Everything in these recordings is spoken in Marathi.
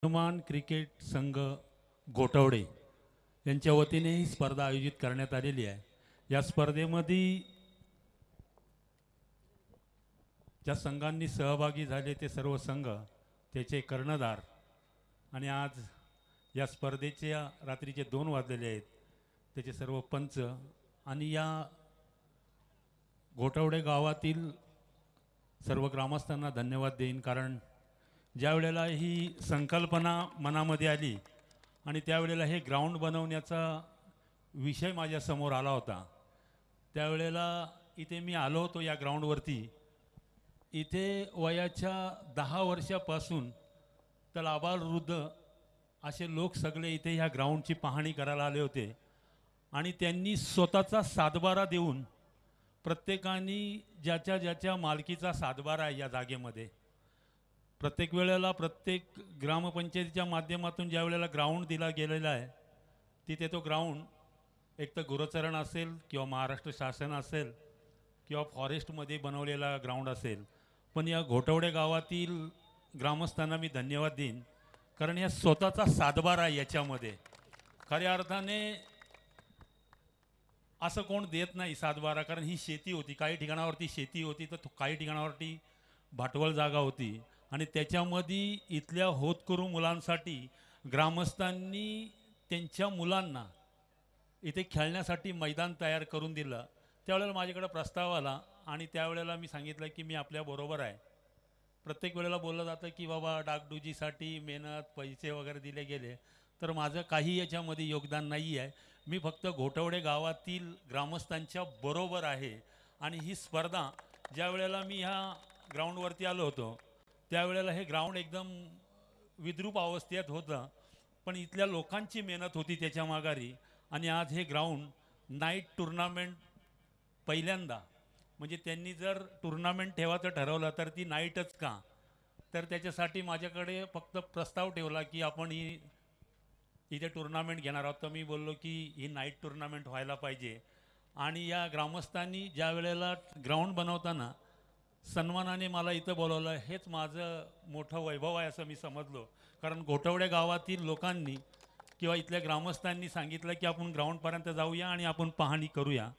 हनुमान क्रिकेट संघ गोठवडे यांच्या वतीने ही स्पर्धा आयोजित करण्यात आलेली आहे। या स्पर्धेमध्ये ज्या संघांनी सहभागी झाले ते सर्व संघ, त्याचे कर्णधार आणि आज या स्पर्धेच्या रात्रीचे 2 वाजलेले आहेत त्याचे सर्व पंच आणि या गोठवडे गावातील सर्व ग्रामस्थांना धन्यवाद देईन। कारण ज्या वेळेला ही संकल्पना मनामध्ये आली आणि त्यावेळेला हे ग्राउंड बनवण्याचा विषय माझ्या समोर आला होता, त्यावेळेला इथे मी आलो होतो या ग्राउंडवरती। इथे वयाच्या 10 वर्षापासून तर आबालवृद्ध असे लोक सगळे इथे ह्या ग्राउंडची पाहणी करायला आले होते आणि त्यांनी स्वतःचा सातबारा देऊन प्रत्येकाने ज्याच्या ज्याच्या मालकीचा सातबारा आहे या जागेमध्ये, प्रत्येक वेळेला प्रत्येक ग्रामपंचायतीच्या माध्यमातून ज्या वेळेला ग्राउंड दिला गेलेला आहे तिथे तो ग्राउंड एक तर गुरचरण असेल किंवा महाराष्ट्र शासन असेल किंवा फॉरेस्टमध्ये बनवलेला ग्राउंड असेल, पण या घोटवडे गावातील ग्रामस्थांना मी धन्यवाद देईन कारण या स्वतःचा सातबारा आहे याच्यामध्ये। खऱ्या अर्थाने असं कोण देत नाही सातबारा, कारण ही शेती होती, काही ठिकाणावरती शेती होती तर काही ठिकाणावरती भाटवळ जागा होती आणि त्याच्यामध्ये इथल्या होतकरू मुलांसाठी ग्रामस्थांनी त्यांच्या मुलांना इथे खेळण्यासाठी मैदान तयार करून दिलं। त्यावेळेला माझ्याकडे प्रस्ताव आला आणि त्यावेळेला मी सांगितलं की मी आपल्याबरोबर आहे। प्रत्येक वेळेला बोललं जातं की बाबा डागडुजीसाठी मेहनत पैसे वगैरे दिले गेले, तर माझं काही याच्यामध्ये योगदान नाही आहे। मी फक्त घोटवडे गावातील ग्रामस्थांच्या बरोबर आहे आणि ही स्पर्धा ज्या वेळेला मी ह्या ग्राउंडवरती आलो होतो त्यावेळेला हे ग्राउंड एकदम विद्रूप अवस्थेत होतं, पण इथल्या लोकांची मेहनत होती त्याच्या माघारी आणि आज हे ग्राउंड नाईट टुर्नामेंट पहिल्यांदा, म्हणजे त्यांनी जर टुर्नामेंट ठेवायचं ठरवलं तर ती नाईटच का, तर त्याच्यासाठी माझ्याकडे फक्त प्रस्ताव ठेवला की आपण ही इथे टुर्नामेंट घेणार आहोत। तर मी बोललो की ही नाईट टुर्नामेंट व्हायला पाहिजे आणि या ग्रामस्थांनी ज्या वेळेला ग्राउंड बनवताना सन्मानाने मला इथं बोलवलं, हेच माझं मोठं वैभव आहे असं मी समजलो। कारण घोटवडे गावातील लोकांनी किंवा इथल्या ग्रामस्थांनी सांगितलं की आपण ग्राउंडपर्यंत जाऊया आणि आपण पाहणी करूया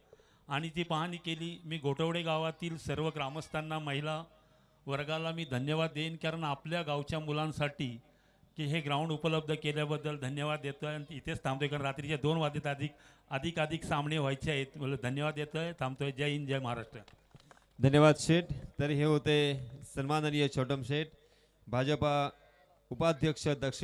आणि ती पाहणी केली। मी घोटवडे गावातील सर्व ग्रामस्थांना, महिला वर्गाला मी धन्यवाद देईन कारण आपल्या गावच्या मुलांसाठी की हे ग्राउंड उपलब्ध केल्याबद्दल धन्यवाद देतो आहे आणि इथेच थांबतोय कारण रात्रीच्या 2 वाजता अधिक सामने व्हायचे आहेत। मला धन्यवाद देतोय, थांबतोय। जय हिंद, जय महाराष्ट्र। धन्यवाद शेठ। तर हे होते सन्माननीय छोटम शेठ, भाजपा उपाध्यक्ष दक्षिण